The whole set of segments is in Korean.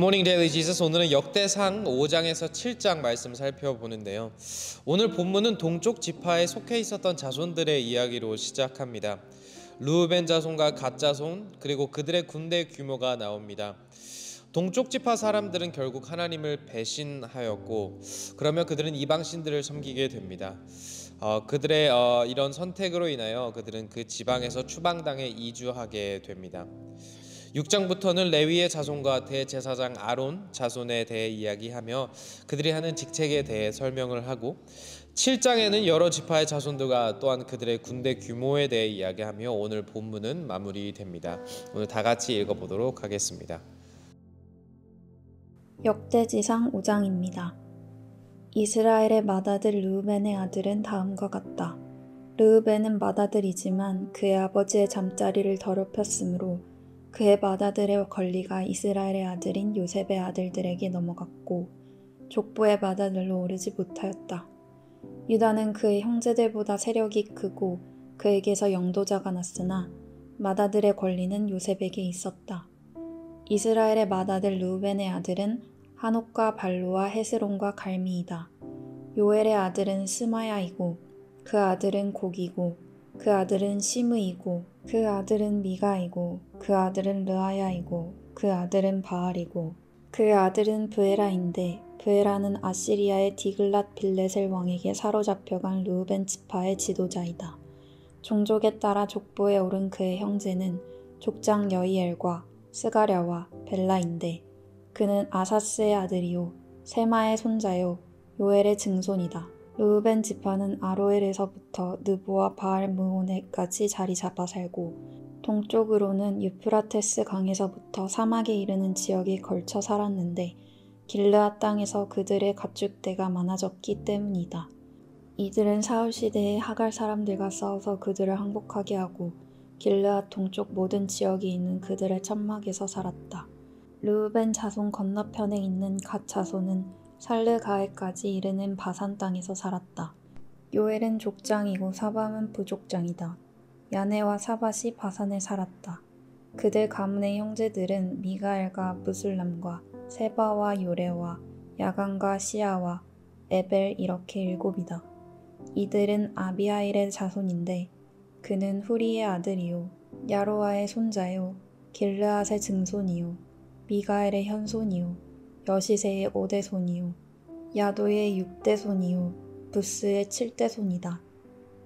굿모닝 데일리 지저스. 오늘은 역대상 5장에서 7장 말씀 살펴보는데요. 오늘 본문은 동쪽 지파에 속해 있었던 자손들의 이야기로 시작합니다. 르우벤 자손과 갓 자손 그리고 그들의 군대 규모가 나옵니다. 동쪽 지파 사람들은 결국 하나님을 배신하였고 그러면 그들은 이방신들을 섬기게 됩니다. 그들의 이런 선택으로 인하여 그들은 그 지방에서 추방당해 이주하게 됩니다. 6장부터는 레위의 자손과 대제사장 아론 자손에 대해 이야기하며 그들이 하는 직책에 대해 설명을 하고, 7장에는 여러 지파의 자손들과 또한 그들의 군대 규모에 대해 이야기하며 오늘 본문은 마무리됩니다. 오늘 다 같이 읽어보도록 하겠습니다. 역대지상 5장입니다. 이스라엘의 맏아들 르우벤의 아들은 다음과 같다. 르우벤은 맏아들이지만 그의 아버지의 잠자리를 더럽혔으므로 그의 맏아들의 권리가 이스라엘의 아들인 요셉의 아들들에게 넘어갔고 족보의 맏아들로 오르지 못하였다. 유다는 그의 형제들보다 세력이 크고 그에게서 영도자가 났으나 맏아들의 권리는 요셉에게 있었다. 이스라엘의 맏아들 르우벤의 아들은 하녹과 발로와 헤스론과 갈미이다. 요엘의 아들은 스마야이고 그 아들은 곡이고 그 아들은 시므이고 그 아들은 미가이고 그 아들은 르아야이고 그 아들은 바알이고 그 아들은 브에라인데 브에라는 아시리아의 디글랏 빌레셀 왕에게 사로잡혀간 르우벤 지파의 지도자이다. 종족에 따라 족보에 오른 그의 형제는 족장 여이엘과 스가랴와 벨라인데 그는 아사스의 아들이요 세마의 손자요 요엘의 증손이다. 르우벤 지파는 아로엘에서부터 느보와 바알므온에까지 자리 잡아 살고 동쪽으로는 유프라테스 강에서부터 사막에 이르는 지역에 걸쳐 살았는데 길르앗 땅에서 그들의 가축대가 많아졌기 때문이다. 이들은 사울 시대에 하갈 사람들과 싸워서 그들을 항복하게 하고 길르앗 동쪽 모든 지역에 있는 그들의 천막에서 살았다. 르우벤 자손 건너편에 있는 갓 자손은 살르가에까지 이르는 바산 땅에서 살았다. 요엘은 족장이고 사밤은 부족장이다. 야네와 사밧이 바산에 살았다. 그들 가문의 형제들은 미가엘과 무술람과 세바와 요레와 야간과 시아와 에벨 이렇게 7이다. 이들은 아비하일의 자손인데 그는 후리의 아들이요 야로아의 손자요 길르앗의 증손이요 미가엘의 현손이요 여시세의 5대손이요 야도의 6대손이요 부스의 7대손이다.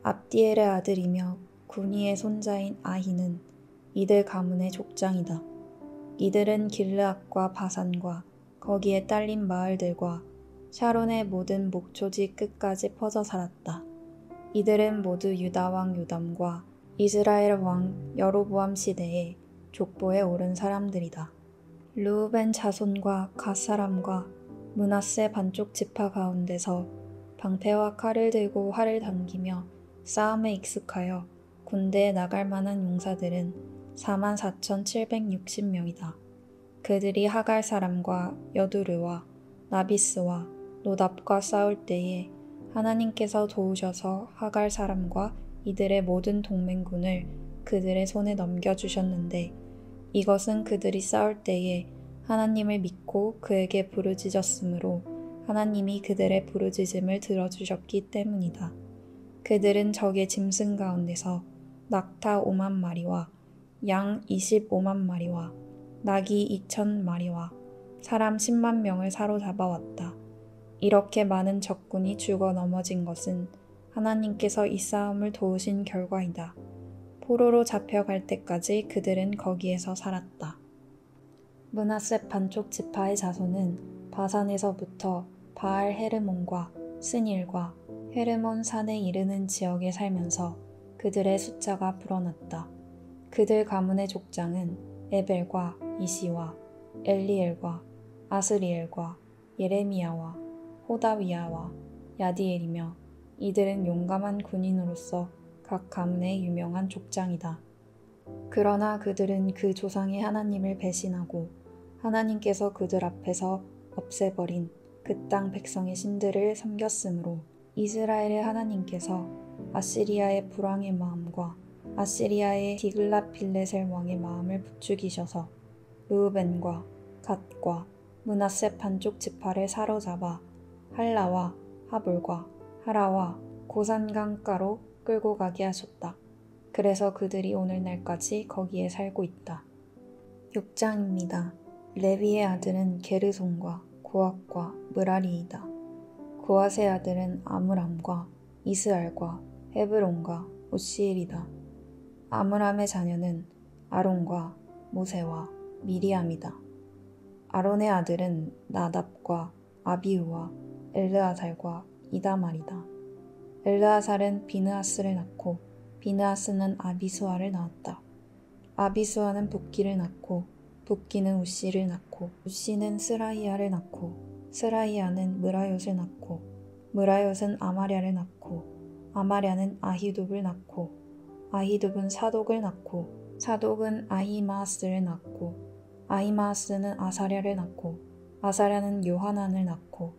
압디엘의 아들이며 구니의 손자인 아히는 이들 가문의 족장이다. 이들은 길르앗과 바산과 거기에 딸린 마을들과 샤론의 모든 목초지 끝까지 퍼져 살았다. 이들은 모두 유다 왕 요담과 이스라엘 왕 여로보암 시대에 족보에 오른 사람들이다. 르우벤 자손과 갓 사람과 므낫세 반쪽 지파 가운데서 방패와 칼을 들고 활을 당기며 싸움에 익숙하여 군대에 나갈 만한 용사들은 44,760명이다. 그들이 하갈 사람과 여두르와 나비스와 노답과 싸울 때에 하나님께서 도우셔서 하갈 사람과 이들의 모든 동맹군을 그들의 손에 넘겨주셨는데 이것은 그들이 싸울 때에 하나님을 믿고 그에게 부르짖었으므로 하나님이 그들의 부르짖음을 들어주셨기 때문이다. 그들은 적의 짐승 가운데서 낙타 5만 마리와 양 25만 마리와 나귀 2천 마리와 사람 10만 명을 사로잡아왔다. 이렇게 많은 적군이 죽어 넘어진 것은 하나님께서 이 싸움을 도우신 결과이다. 포로로 잡혀갈 때까지 그들은 거기에서 살았다. 므낫세 반쪽 지파의 자손은 바산에서부터 바알 헤르몬과 스닐과 헤르몬 산에 이르는 지역에 살면서 그들의 숫자가 불어났다. 그들 가문의 족장은 에벨과 이시와 엘리엘과 아스리엘과 예레미야와 호다위야와 야디엘이며 이들은 용감한 군인으로서 각 가문의 유명한 족장이다. 그러나 그들은 그 조상의 하나님을 배신하고 하나님께서 그들 앞에서 없애버린 그 땅 백성의 신들을 섬겼으므로 이스라엘의 하나님께서 아시리아의 불황의 마음과 아시리아의 디글랏 빌레셀 왕의 마음을 부추기셔서 르우벤과 갓과 므낫세 반쪽 지파를 사로잡아 할라와 하볼과 하라와 고산 강가로 끌고 가게 하셨다. 그래서 그들이 오늘날까지 거기에 살고 있다. 6장입니다. 레위의 아들은 게르손과 고앗과 므라리이다. 고앗의 아들은 아므람과 이스알과 헤브론과 우시일이다. 아므람의 자녀는 아론과 모세와 미리암이다. 아론의 아들은 나답과 아비우와 엘르아살과 이다말이다. 엘르아살은 비느하스를 낳고 비느하스는 아비수아를 낳았다. 아비수아는 붓기를 낳고 붓기는 우시를 낳고 우시는 스라이아를 낳고 스라이아는 므라옅을 낳고 므라옅은 아마랴를 낳고 아마랴는 아히둡을 낳고 아히둡은 사독을 낳고 사독은 아히마아스를 낳고 아히마아스는 아사랴를 낳고 아사랴는 요하난을 낳고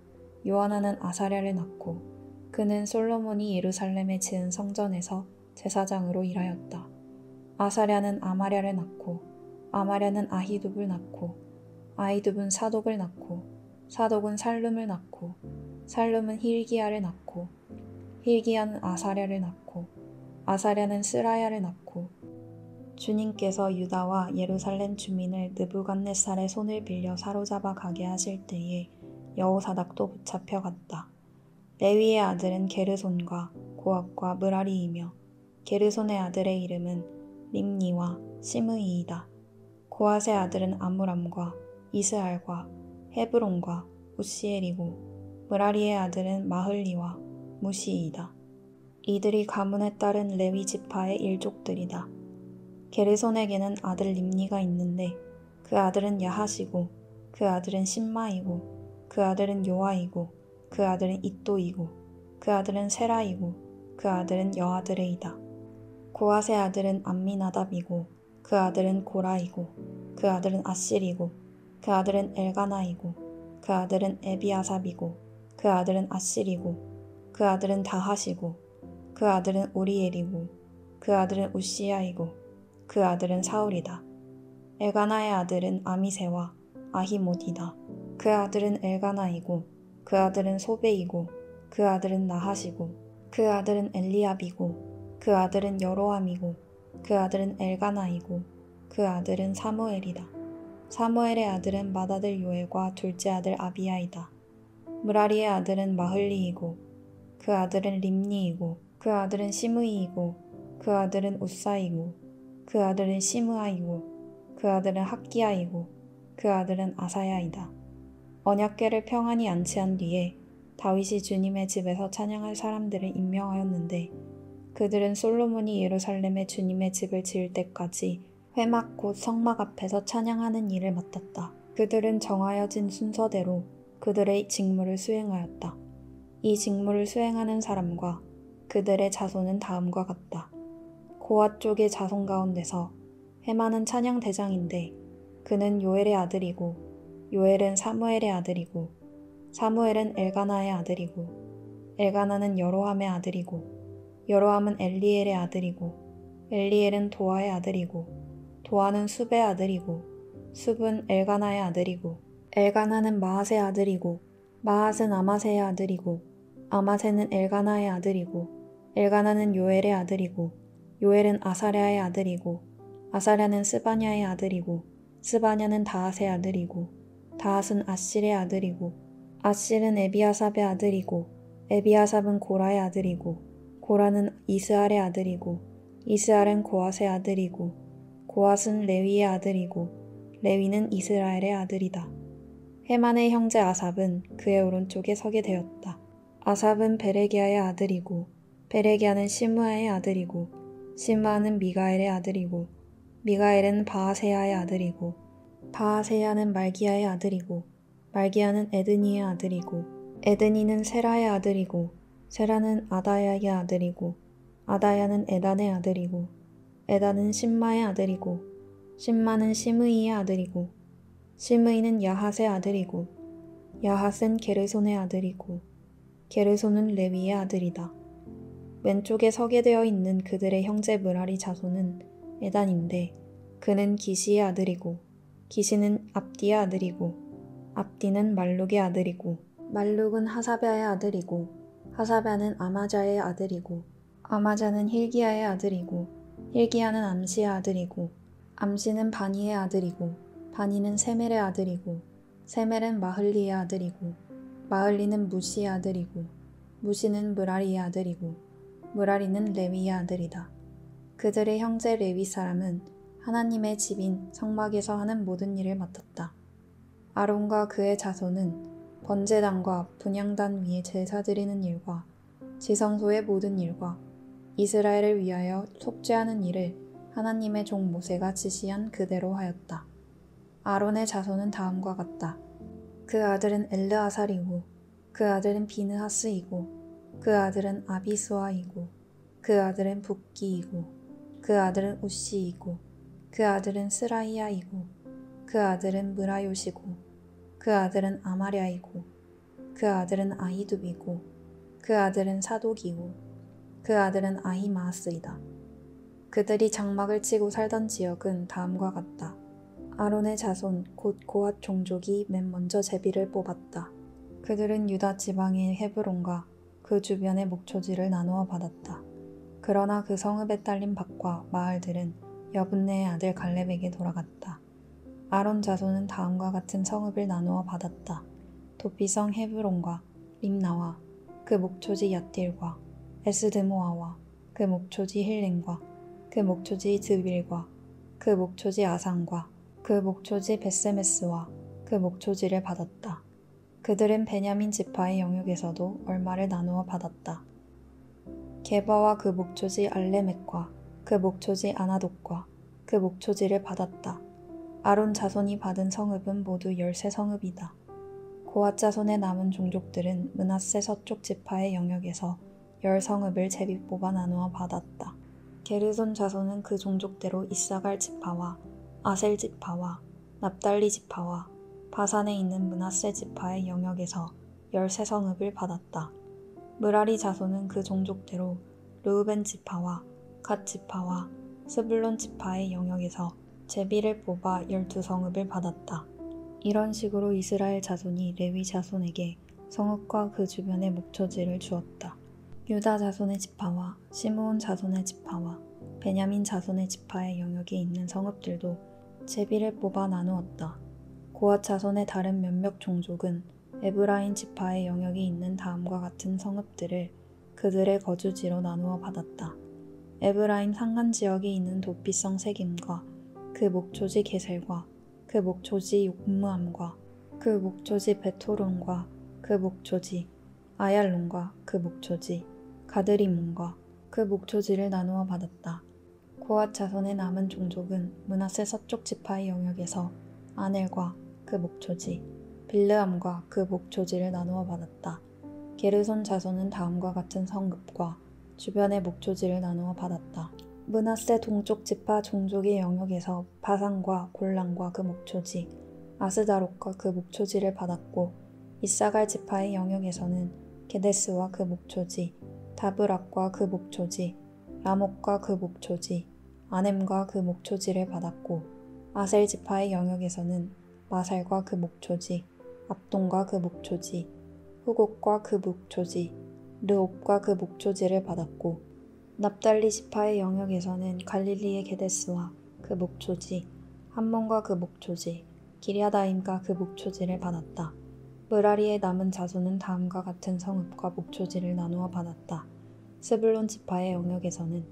요하난은 아사랴를 낳고 그는 솔로몬이 예루살렘에 지은 성전에서 제사장으로 일하였다. 아사랴는 아마랴를 낳고 아마랴는 아히둡을 낳고 아히둡은 사독을 낳고 사독은 살룸을 낳고 살룸은 힐기야를 낳고 힐기야는 아사랴를 낳고 아사랴는 스라야를 낳고 주님께서 유다와 예루살렘 주민을 느부갓네살의 손을 빌려 사로잡아 가게 하실 때에 여호사닥도 붙잡혀 갔다. 레위의 아들은 게르손과 고앗과 므라리이며 게르손의 아들의 이름은 림니와 시므이이다. 고앗의 아들은 아므람과 이스알과 헤브론과 우시엘이고 므라리의 아들은 마흘리와 무시이다. 이들이 가문에 따른 레위 지파의 일족들이다. 게르손에게는 아들 림니가 있는데 그 아들은 야하시고 그 아들은 신마이고 그 아들은 요아이고 그 아들은 이또이고 그 아들은 세라이고 그 아들은 여아드레이다. 고앗의 아들은 암미나답이고 그 아들은 고라이고 그 아들은 아실이고 그 아들은 엘가나이고 그 아들은 에비아삽이고 그 아들은 아실이고 그 아들은 다하시고 그 아들은 우리엘이고 그 아들은 우시야이고 그 아들은 사울이다. 엘가나의 아들은 아미세와 아히모디다. 그 아들은 엘가나이고 그 아들은 소베이고 그 아들은 나하시고 그 아들은 엘리압이고 그 아들은 여로함이고 그 아들은 엘가나이고 그 아들은 사무엘이다. 사무엘의 아들은 맏아들 요엘과 둘째 아들 아비야이다. 므라리의 아들은 마흘리이고 그 아들은 림니이고 그 아들은 시므이이고 그 아들은 우사이고 그 아들은 시므아이고 그 아들은 학기야이고 그 아들은 아사야이다. 언약궤를 평안히 안치한 뒤에 다윗이 주님의 집에서 찬양할 사람들을 임명하였는데 그들은 솔로몬이 예루살렘에 주님의 집을 지을 때까지 회막 곧 성막 앞에서 찬양하는 일을 맡았다. 그들은 정하여진 순서대로 그들의 직무를 수행하였다. 이 직무를 수행하는 사람과 그들의 자손은 다음과 같다. 고앗 쪽의 자손 가운데서 헤만은 찬양 대장인데 그는 요엘의 아들이고 요엘은 사무엘의 아들이고 사무엘은 엘가나의 아들이고 엘가나는 여로함의 아들이고 여로함은 엘리엘의 아들이고 엘리엘은 도아의 아들이고 도아는 숲의 아들이고 숲은 엘가나의 아들이고 엘가나는 마앗의 아들이고 마앗은 아마세의 아들이고 아마세는 엘가나의 아들이고 엘가나는 요엘의 아들이고 요엘은 아사랴의 아들이고 아사랴는 스바냐의 아들이고 스바냐는 다핫의 아들이고 다핫은 아실의 아들이고 아실은 에비아삽의 아들이고 에비아삽은 고라의 아들이고 고라는 이스알의 아들이고 이스알은 고앗의 아들이고 고앗은 레위의 아들이고 레위는 이스라엘의 아들이다. 헤만의 형제 아삽은 그의 오른쪽에 서게 되었다. 아삽은 베레기야의 아들이고 베레기야는 시므아의 아들이고 시므아는 미가엘의 아들이고 미가엘은 바하세야의 아들이고 바하세야는 말기야의 아들이고 말기야는 에드니의 아들이고 에드니는 세라의 아들이고 세라는 아다야의 아들이고 아다야는 에단의 아들이고 에단은 신마의 아들이고 신마는 시므이의 아들이고 시므이는 야핫의 아들이고 야핫은 게르손의 아들이고 게르손은 레위의 아들이다. 왼쪽에 서게 되어 있는 그들의 형제 므라리 자손은 에단인데 그는 기시의 아들이고 기시는 압디의 아들이고 압디는 말룩의 아들이고 말룩은 하사랴의 아들이고 하사랴는 아마자의 아들이고 아마자는 힐기야의 아들이고 힐기야는 암시의 아들이고 암시는 바니의 아들이고 바니는 세멜의 아들이고 세멜은 마흘리의 아들이고 마흘리는 무시의 아들이고 무시는 므라리의 아들이고 므라리는 레위의 아들이다. 그들의 형제 레위 사람은 하나님의 집인 성막에서 하는 모든 일을 맡았다. 아론과 그의 자손은 번제단과 분향단 위에 제사 드리는 일과 지성소의 모든 일과 이스라엘을 위하여 속죄하는 일을 하나님의 종 모세가 지시한 그대로 하였다. 아론의 자손은 다음과 같다. 그 아들은 엘르아살이고 그 아들은 비느하스이고 그 아들은 아비스와이고 그 아들은 붓기이고 그 아들은 우시이고 그 아들은 스라이야이고 그 아들은 므라요시고 그 아들은 아마랴이고 그 아들은 아히둡이고 그 아들은 사독이고 그 아들은 아히마아스이다. 그들이 장막을 치고 살던 지역은 다음과 같다. 아론의 자손 곧 고핫 종족이 맨 먼저 제비를 뽑았다. 그들은 유다 지방의 헤브론과 그 주변의 목초지를 나누어 받았다. 그러나 그 성읍에 딸린 밭과 마을들은 여분네의 아들 갈렙에게 돌아갔다. 아론 자손은 다음과 같은 성읍을 나누어 받았다. 도피성 헤브론과 림나와 그 목초지 얏딜과 에스드모아와 그 목초지 힐렘과 그 목초지 드빌과 그 목초지 아산과 그 목초지 베세메스와 그 목초지를 받았다. 그들은 베냐민 지파의 영역에서도 얼마를 나누어 받았다. 게바와 그 목초지 알레멕과 그 목초지 아나돗과 그 목초지를 받았다. 아론 자손이 받은 성읍은 모두 13성읍이다. 고핫 자손의 남은 종족들은 므낫세 서쪽 지파의 영역에서 10성읍을 제비 뽑아 나누어 받았다. 게르손 자손은 그 종족대로 이사갈 지파와 아셀 지파와 납달리 지파와 바산에 있는 므낫세 지파의 영역에서 13성읍을 받았다. 므라리 자손은 그 종족대로 르우벤 지파와 갓 지파와 스불론 지파의 영역에서 제비를 뽑아 12성읍을 받았다. 이런 식으로 이스라엘 자손이 레위 자손에게 성읍과 그 주변의 목초지를 주었다. 유다 자손의 지파와 시므온 자손의 지파와 베냐민 자손의 지파의 영역에 있는 성읍들도 제비를 뽑아 나누었다. 고핫 자손의 다른 몇몇 종족은 에브라임 지파의 영역에 있는 다음과 같은 성읍들을 그들의 거주지로 나누어 받았다. 에브라임 산간지역에 있는 도피성 세김과 그 목초지 게셀과 그 목초지 욕무암과 그 목초지 베토론과 그 목초지 아얄론과 그 목초지 가드리몬과 그 목초지를 나누어 받았다. 고핫 자손의 남은 종족은 므낫세 서쪽 지파의 영역에서 아넬과 그 목초지 빌르암과 그 목초지를 나누어 받았다. 게르손 자손은 다음과 같은 성읍과 주변의 목초지를 나누어 받았다. 므낫세 동쪽 지파 종족의 영역에서 바산과 골란과 그 목초지, 아스다롯과 그 목초지를 받았고 이사갈 지파의 영역에서는 게데스와 그 목초지, 다브락과 그 목초지, 라목과 그 목초지, 아넴과 그 목초지를 받았고 아셀 지파의 영역에서는 마살과 그 목초지, 압돈과 그 목초지, 후곡과 그 목초지, 르옵과 그 목초지를 받았고 납달리 지파의 영역에서는 갈릴리의 게데스와 그 목초지, 함몬과 그 목초지, 기랴다임과 그 목초지를 받았다. 므라리의 남은 자손은 다음과 같은 성읍과 목초지를 나누어 받았다. 스불론 지파의 영역에서는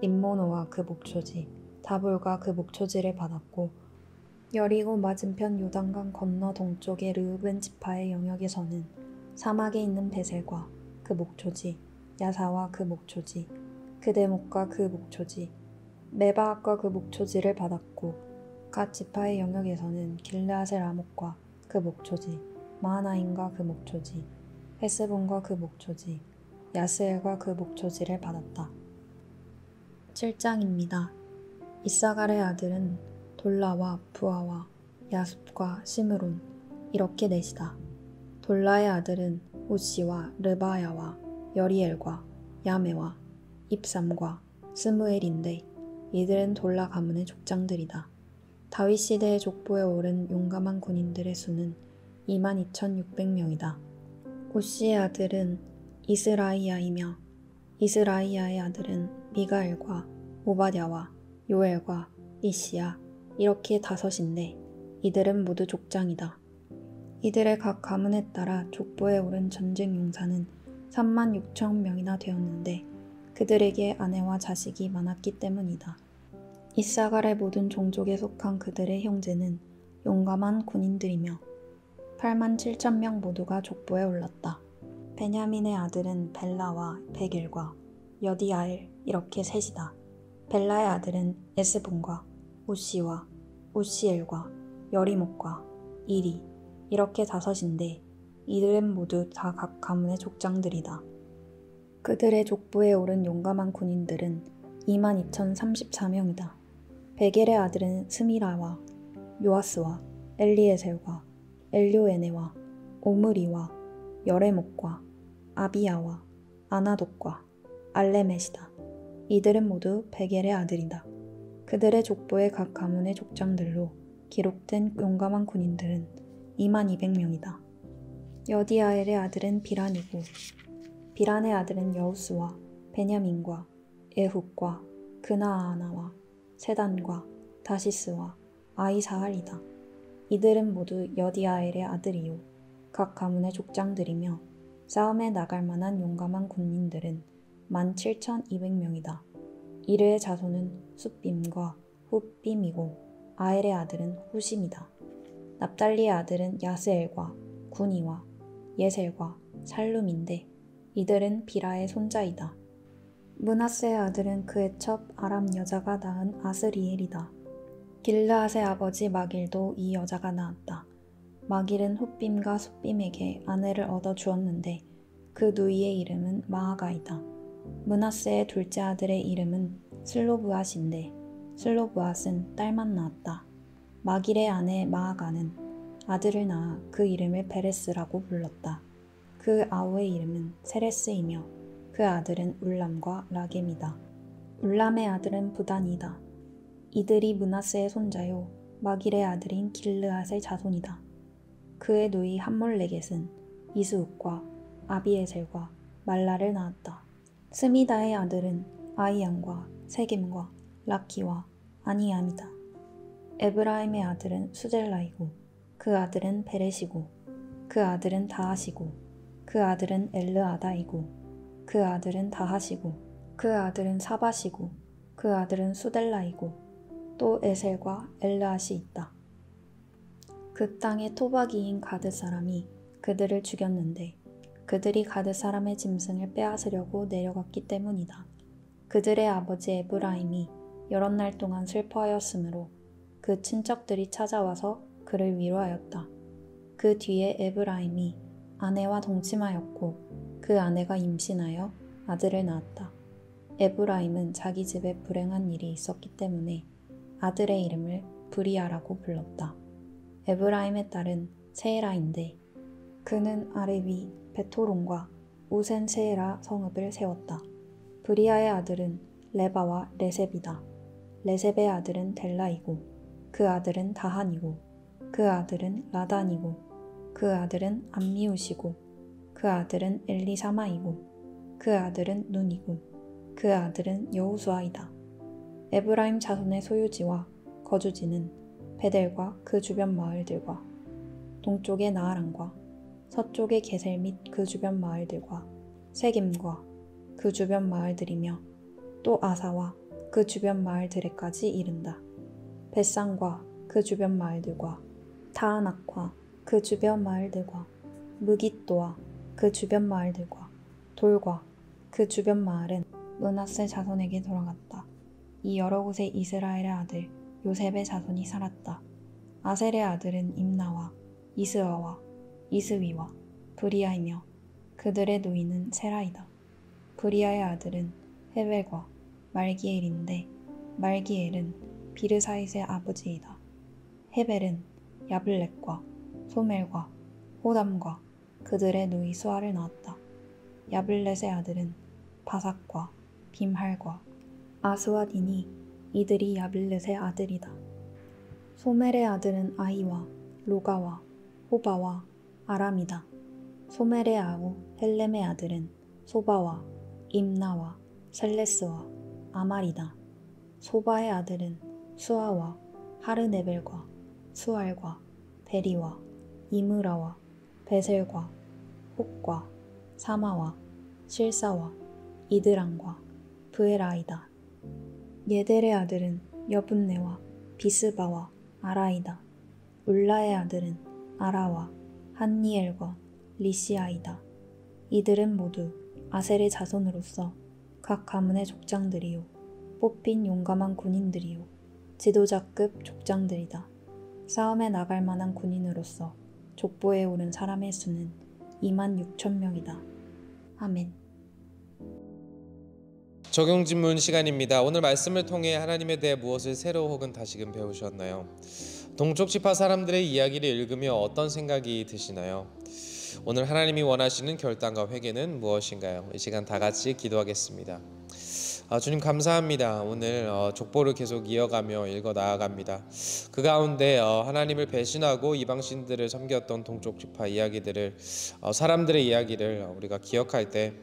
림모노와 그 목초지, 다볼과 그 목초지를 받았고 여리고 맞은편 요단강 건너 동쪽의 르우벤 지파의 영역에서는 사막에 있는 베셀과 그 목초지, 야사와 그 목초지, 그대목과 그 목초지, 메바학과 그 목초지를 받았고 갓 지파의 영역에서는 길르앗의 라목과 그 목초지, 마하나임과 그 목초지, 헤스본과 그 목초지, 야스엘과 그 목초지를 받았다. 7장입니다. 이사갈의 아들은 돌라와 부아와 야숲과 시므론 이렇게 넷이다. 돌라의 아들은 우시와 르바야와 여리엘과 야메와 입삼과 스무엘인데 이들은 돌라 가문의 족장들이다. 다윗 시대의 족보에 오른 용감한 군인들의 수는 22,600명이다. 우시의 아들은 이스라이야이며 이스라이야의 아들은 미가엘과 오바댜와 요엘과 이시야 이렇게 다섯인데 이들은 모두 족장이다. 이들의 각 가문에 따라 족보에 오른 전쟁 용사는 36,000명이나 되었는데 그들에게 아내와 자식이 많았기 때문이다. 이사갈의 모든 종족에 속한 그들의 형제는 용감한 군인들이며 87,000명 모두가 족보에 올랐다. 베냐민의 아들은 벨라와 베길과 여디아엘 이렇게 셋이다. 벨라의 아들은 에스본과 우시와 우시엘과 여리목과 이리 이렇게 다섯인데 이들은 모두 다 각 가문의 족장들이다. 그들의 족보에 오른 용감한 군인들은 22,034명이다. 베겔의 아들은 스미라와 요아스와 엘리에셀과 엘료에네와 오므리와 여레목과 아비야와 아나독과 알레멧이다. 이들은 모두 베겔의 아들이다. 그들의 족보의 각 가문의 족장들로 기록된 용감한 군인들은 22,000명이다. 여디아엘의 아들은 비란이고 비란의 아들은 여우스와 베냐민과 에훗과 그나아나와 세단과 다시스와 아이사할이다. 이들은 모두 여디아엘의 아들이요 각 가문의 족장들이며 싸움에 나갈 만한 용감한 군인들은 17,200명이다. 이르의 자손은 숫빔과 훗빔이고 아엘의 아들은 후심이다. 납달리의 아들은 야스엘과 구니와 예셀과 살룸인데 이들은 비라의 손자이다. 므낫세의 아들은 그의 첩 아람 여자가 낳은 아스리엘이다. 길르앗의 아버지 마길도 이 여자가 낳았다. 마길은 훗빔과 숫빔에게 아내를 얻어 주었는데 그 누이의 이름은 마아가이다. 므낫세의 둘째 아들의 이름은 슬로브앗인데 슬로브앗은 딸만 낳았다. 마길의 아내 마아가는 아들을 낳아 그 이름을 베레스라고 불렀다. 그 아우의 이름은 세레스이며 그 아들은 울람과 라겜이다. 울람의 아들은 부단이다. 이들이 므낫세의 손자요 마길의 아들인 길르앗의 자손이다. 그의 누이 함몰레겟은 이스욱과 아비에셀과 말라를 낳았다. 스미다의 아들은 아이안과 세겜과 라키와 아니암이다. 에브라임의 아들은 수젤라이고 그 아들은 베렛이고 그 아들은 다하시고 그 아들은 엘르아다이고 그 아들은 다하시고 그 아들은 사바시고 그 아들은 수델라이고 또 에셀과 엘르앗이 있다. 그 땅의 토박이인 가드 사람이 그들을 죽였는데 그들이 가드 사람의 짐승을 빼앗으려고 내려갔기 때문이다. 그들의 아버지 에브라임이 여러 날 동안 슬퍼하였으므로 그 친척들이 찾아와서 그를 위로하였다. 그 뒤에 에브라임이 아내와 동침하였고 그 아내가 임신하여 아들을 낳았다. 에브라임은 자기 집에 불행한 일이 있었기 때문에 아들의 이름을 브리아라고 불렀다. 에브라임의 딸은 세에라인데 그는 아레비 베토론과 우센 세에라 성읍을 세웠다. 브리아의 아들은 레바와 레셉이다. 레셉의 아들은 델라이고 그 아들은 다한이고 그 아들은 라단이고 그 아들은 암미우시고 그 아들은 엘리사마이고 그 아들은 눈이고 그 아들은 여호수아이다. 에브라임 자손의 소유지와 거주지는 베델과 그 주변 마을들과 동쪽의 나아란과 서쪽의 게셀 및 그 주변 마을들과 세겜과 그 주변 마을들이며 또 아사와 그 주변 마을들에까지 이른다. 벳산과 그 주변 마을들과 타아낙과 그 주변 마을들과 무깃도와 그 주변 마을들과 돌과 그 주변 마을은 므낫세 자손에게 돌아갔다. 이 여러 곳에 이스라엘의 아들 요셉의 자손이 살았다. 아셀의 아들은 임나와 이스아와 이스위와 브리아이며 그들의 누이는 세라이다. 브리아의 아들은 헤벨과 말기엘인데 말기엘은 비르사잇의 아버지이다. 헤벨은 야블렛과 소멜과 호담과 그들의 누이 수아를 낳았다. 야블렛의 아들은 바삭과 빔할과 아스와디니 이들이 야블렛의 아들이다. 소멜의 아들은 아이와 로가와 호바와 아람이다. 소멜의 아우 헬렘의 아들은 소바와 임나와 셀레스와 아말이다. 소바의 아들은 수아와 하르네벨과 수알과 베리와 이므라와 베셀과 혹과 사마와 실사와 이드랑과 브에라이다. 예델의 아들은 여분네와 비스바와 아라이다. 울라의 아들은 아라와 한니엘과 리시아이다. 이들은 모두 아셀의 자손으로서 각 가문의 족장들이요 뽑힌 용감한 군인들이요 지도자급 족장들이다. 싸움에 나갈 만한 군인으로서 족보에 오른 사람의 수는 26,000명이다. 아멘. 적용 질문 시간입니다. 오늘 말씀을 통해 하나님에 대해 무엇을 새로 혹은 다시금 배우셨나요? 동쪽 지파 사람들의 이야기를 읽으며 어떤 생각이 드시나요? 오늘 하나님이 원하시는 결단과 회개는 무엇인가요? 이 시간 다 같이 기도하겠습니다. 주님 감사합니다. 오늘 족보를 계속 이어가며 읽어 나아갑니다. 그 가운데 하나님을 배신하고 이방신들을 섬겼던 동쪽 지파 이야기들을 사람들의 이야기를 우리가 기억할 때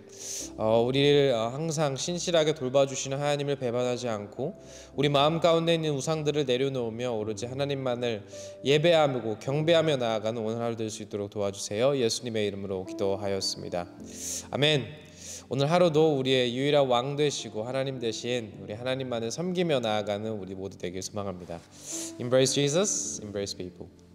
우리를 항상 신실하게 돌봐주시는 하나님을 배반하지 않고 우리 마음 가운데 있는 우상들을 내려놓으며 오로지 하나님만을 예배하고 경배하며 나아가는 오늘 하루 될 수 있도록 도와주세요. 예수님의 이름으로 기도하였습니다. 아멘. 오늘 하루도 우리의 유일한 왕 되시고 하나님 대신 우리 하나님만을 섬기며 나아가는 우리 모두 되길 소망합니다. Embrace Jesus, embrace people.